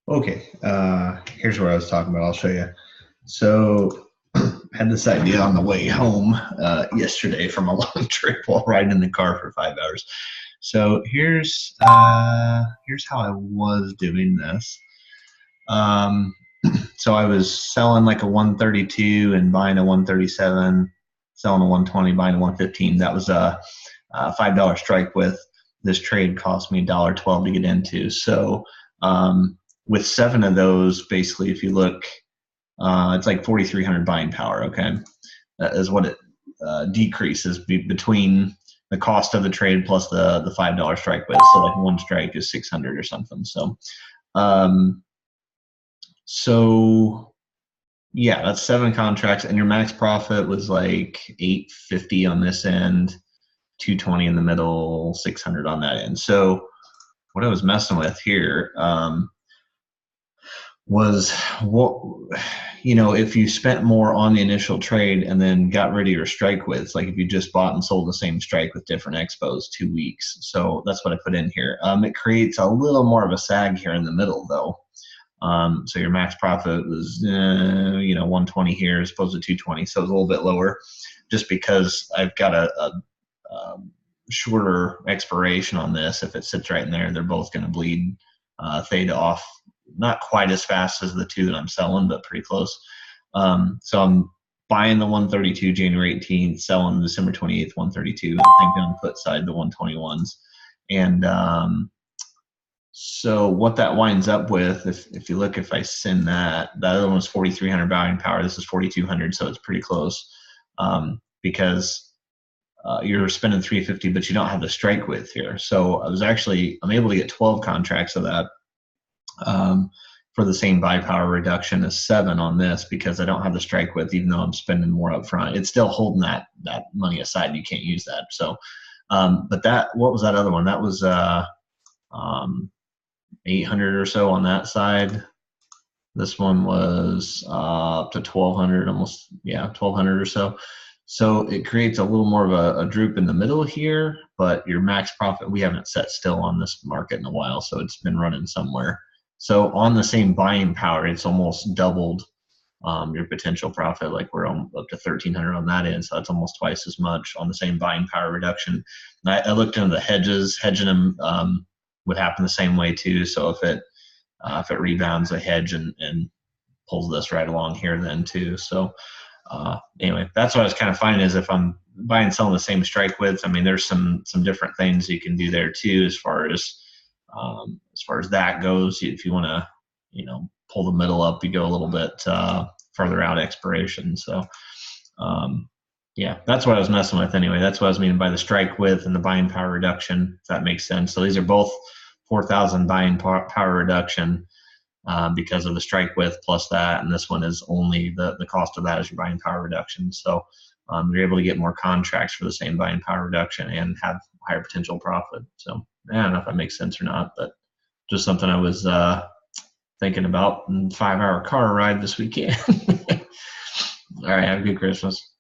Okay, here's what I was talking about. I'll show you. So I had this idea on the way home yesterday from a long trip while riding in the car for 5 hours. So here's how I was doing this. Um, so I was selling like a 132 and buying a 137, selling a 120, buying a 115. That was a $5 strike with. This trade cost me $1.12 to get into. So with seven of those, basically, if you look, it's like 4,300 buying power. Okay, that is what it decreases between the cost of the trade plus the $5 strike with. So like one strike is 600 or something. Um, so yeah, that's seven contracts, and your max profit was like 850 on this end, 220 in the middle, 600 on that end. So what I was messing with here was what, if you spent more on the initial trade and then got rid of your strike widths, like if you just bought and sold the same strike with different expos 2 weeks. So that's what I put in here. It creates a little more of a sag here in the middle though. So your max profit was, 120 here as opposed to 220. So it's a little bit lower just because I've got a shorter expiration on this. If it sits right in there, they're both going to bleed, fade off. Not quite as fast as the two that I'm selling, but pretty close. So I'm buying the 132 January 18th, selling December 28th 132, and I'm thinking on the put side the 121s. And so what that winds up with, if you look, if I send that other one was 4,300 buying power. This is 4,200, so it's pretty close because you're spending 350, but you don't have the strike width here. So I'm able to get 12 contracts of that. For the same buy power reduction as 7 on this because I don't have the strike width, even though I'm spending more up front. It's still holding that money aside. You can't use that. So, but what was that other one? That was 800 or so on that side. This one was up to 1,200, almost, 1,200 or so. So it creates a little more of a droop in the middle here, but your max profit, we haven't set still on this market in a while, so it's been running somewhere. So on the same buying power, it's almost doubled your potential profit. Like we're up to 1,300 on that end, so that's almost twice as much on the same buying power reduction. And I looked into the hedges. Hedging them would happen the same way too. So if it rebounds, a hedge and pulls this right along here then too. So anyway, that's what I was kind of finding is if I'm buying and selling the same strike widths, I mean, there's some different things you can do there too as far as that goes. If you want to, pull the middle up, you go a little bit further out expiration. So, yeah, that's what I was messing with anyway. That's what I was meaning by the strike width and the buying power reduction, if that makes sense. So these are both 4,000 buying power reduction because of the strike width plus that, and this one is only the cost of that is your buying power reduction. So you're able to get more contracts for the same buying power reduction and have higher potential profit. So I don't know if that makes sense or not, but just something I was thinking about in 5-hour car ride this weekend. All right, have a good Christmas.